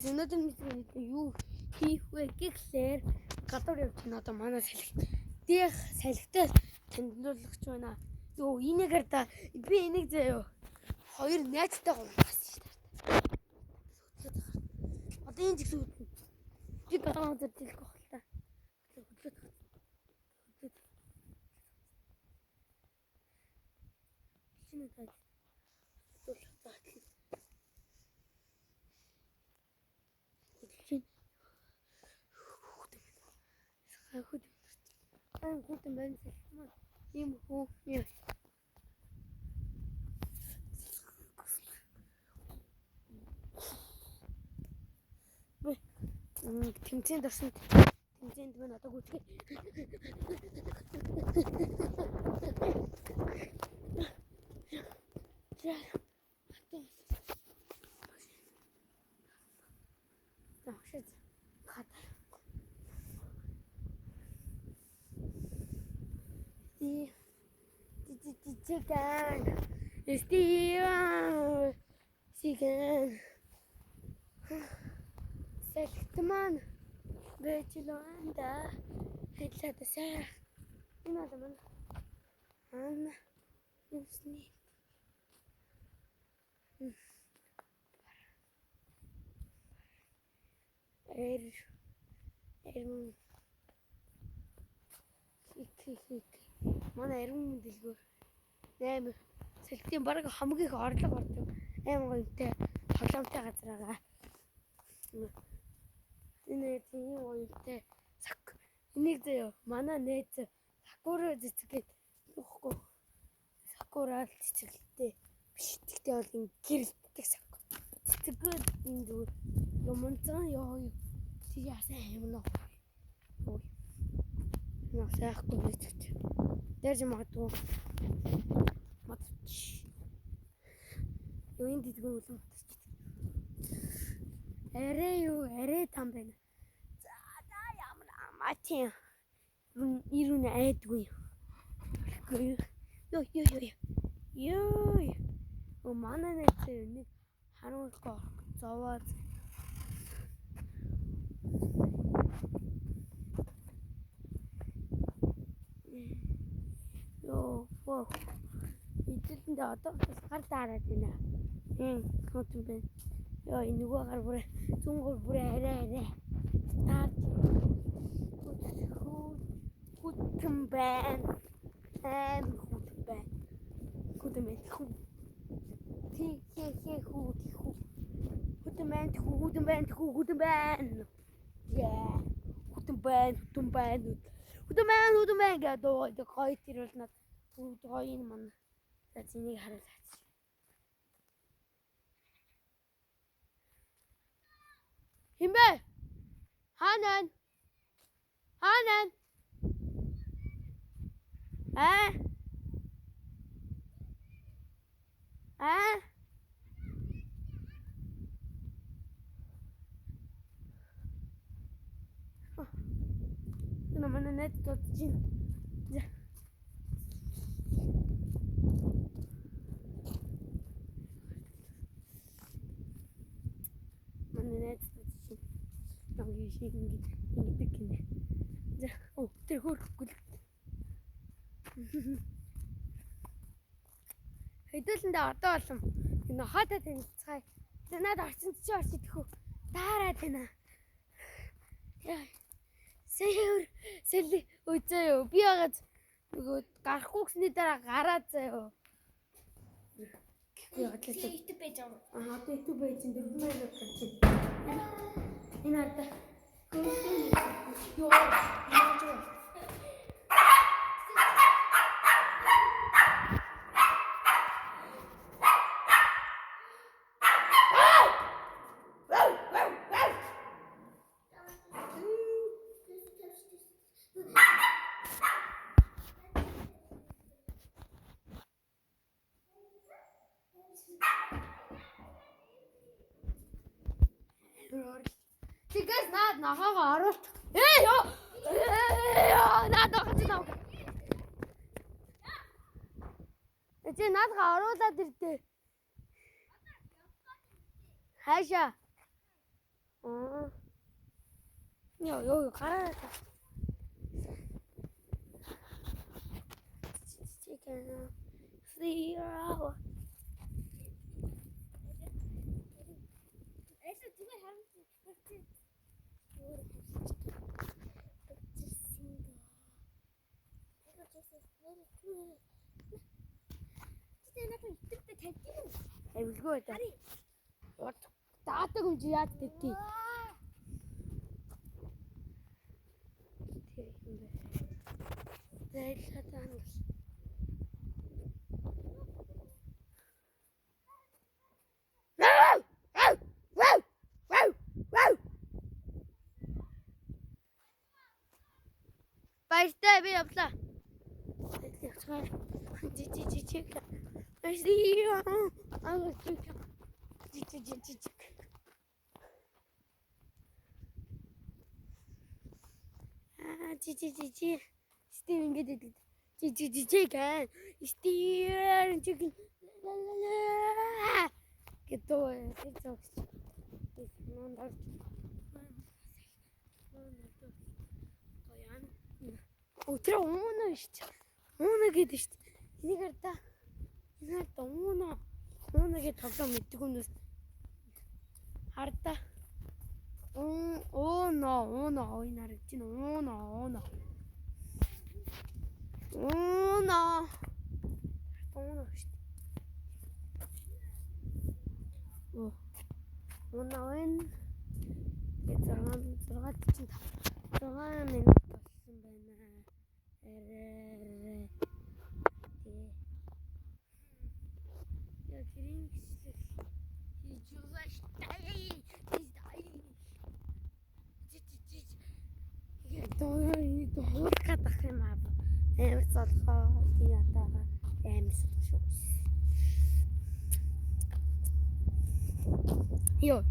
Өнөөдөр юу хийх вэ гэхлээр гадуур явж байна. Одоо манай салхитай танилцуулах байна. Юу энийгээр да би энийг заяа хоёр найзтай гомдсон шүү дээ. Одоо энэ зэгс үүдэн. Би гадаа үзэж хэлэх байх л та. Чиний таа. Хүүтэн байна салхимаа. Ийм хөө яа. Тэмцээнд орсон. Тэмцээнд мань одоо гүтгэе. Chicken. Салхитман бэчлоанда хэлээдсаа. Энэ одоо мань юусны манай эргэн дэлгүүр 8 салхитын бараг хамгийн их орлого ордог аймаг оюутай толомтой газар байгаа. Энэ тийм оюутай энийг заяа манай найз сакура цэцгээд нөхгүй сакура цэцгэлтэй биш тэгтээ бол ин гэрэлтдэг сакура цэцгээд энэ зүгээр юмцан ёо тий яасан юм нөө нөө сайхгүй цэцгэж дэрж магадгүй юу энэ дидгэн үлэн арай там байна. За ямар амаатин ирүүн айдгүй. Ёо манай нэг харуулгаа зовоод ёо идэнд одоо гар дараад байна. Хөтөн бэ. Ёо энэ нөгөө гар бүрээ зунгуур бүрээ арай таад хөтөн байна. Хөтөн байна. Гэдэг гоё тэрүүл над гоё юм манай. За зэнийг харуулаач. Химбэ? Хаанаа? Манай найз дуудаж байна. Манай найз дуудаж байна. Намгийн шиг ингэдэг гинэ. За тэр хөрөхгүй л. Хэдүүлэндээ одоо болон энэ хатаа танилцгаая. За наад орчин чи орчихдгүү. Даараад байна. Сэли үзээ би ягаад нөгөө гарахгүй гэсний дараа гараад заяа. YouTube байж байгаа. Одоо YouTube байж энэ 4 минут гарч байна. Энэ арда. Ёо. Тэгээс нахаага оруулт. Ёо. Наад огч наа. Эцэг наадга оруулаад ирдээ. Хайшаа. Йоо гараа. Chicken. Zero. Эсэ зүгээр харамсалтай. Өөр харамсалтай. Эвлгүй та. Таадаг юм чи яад тэгтий. Тэр юм бэ. Зайлшаатаа хангал. Баяртай би явлаа. Чик. Айсдиё. Чик. Чи. Стив ингэж идэг. Чик. Стив чик. Гэдэг тийм зогс. Өтөр ууна шүү. Ууна гэдэг шүү. Энийг та ууна гэж тоглоом мэддэг хүмүүс хардаа. Ууна ойнаар чинь ууна. Шүү. Ууна ойн. Тэгээд 6 минут болсон байна. Я кринг хийж байгаа штай. Доор гадах юм аа. Амар цолхоо тий атаага амс шүү. Йоо.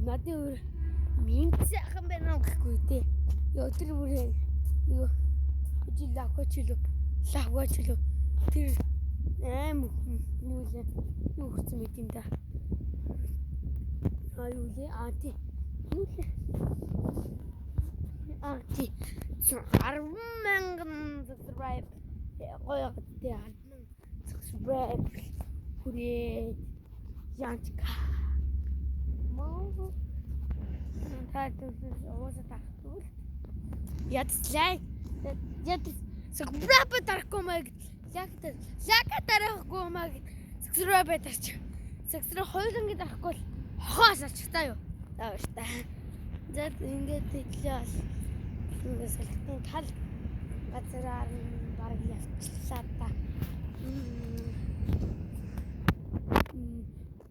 Надад минцхан байна гэхгүй тий. Йоо тэр бүрээ юу жилаахчлоо. Тэр аим юу хүчтэй мэт юм да. Юу лээ тий. 10,000 subscribe гоё гэдэг 10,000 subscribe хүрээ янчка моо таатай уусаа тахтуул ядслай subscribe дарахгүй маяг лайк дарахгүй маяг subscribe дарч subscribe хоёуланг дарахгүй хохоос ачтаа юу тааштай зэт ингээд итлээ салхитын тал газараар баг явчлаа та.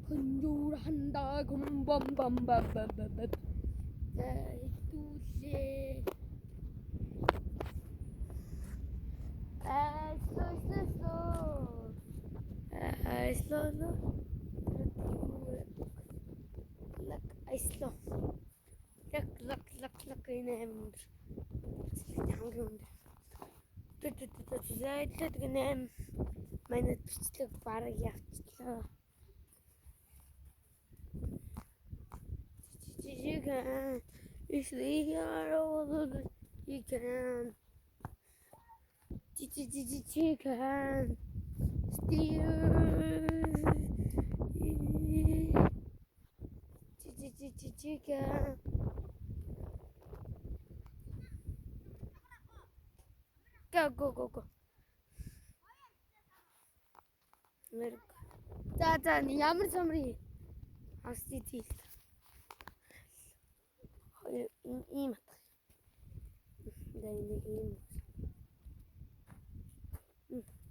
Хөндөр хандаа гомбом итүүлээ. Лак инэм. Зайдлаад гинэм. Манай бичлэг бараг явчихлаа. Chicken. Is here all chicken. Chicken. Chicken. Go. За ямар самри австи ийм ийм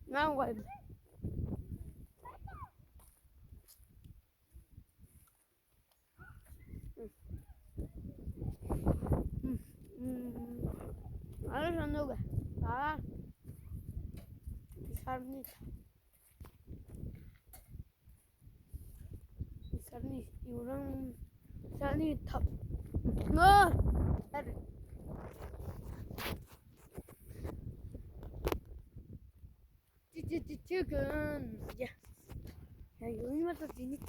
наа Alexandre, ah, Sarni, orang Sarni top. No, chicken. Yeah, you must have seen it.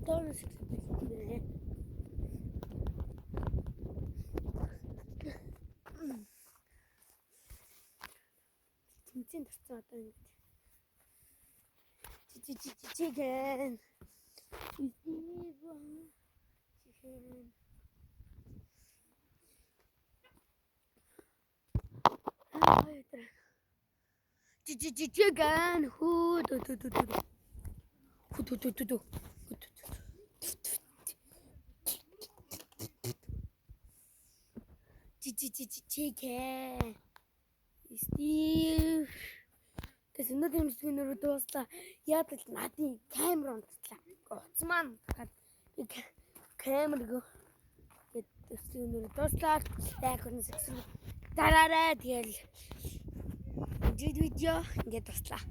Тонос хэлбэлээ. Тэмцэн төрсөн одоо ингэ. Chicken. Chicken. Chicken. Chicken. Steve. Гэсэн өнөөдөр мэдээлэл дуусла. Яг л надын камер унттлаа. Утас маань би камерыг гэдэг өнөөдөр дуслаа. Яг нь дараарай тэгэл видео ингээд дуслаа.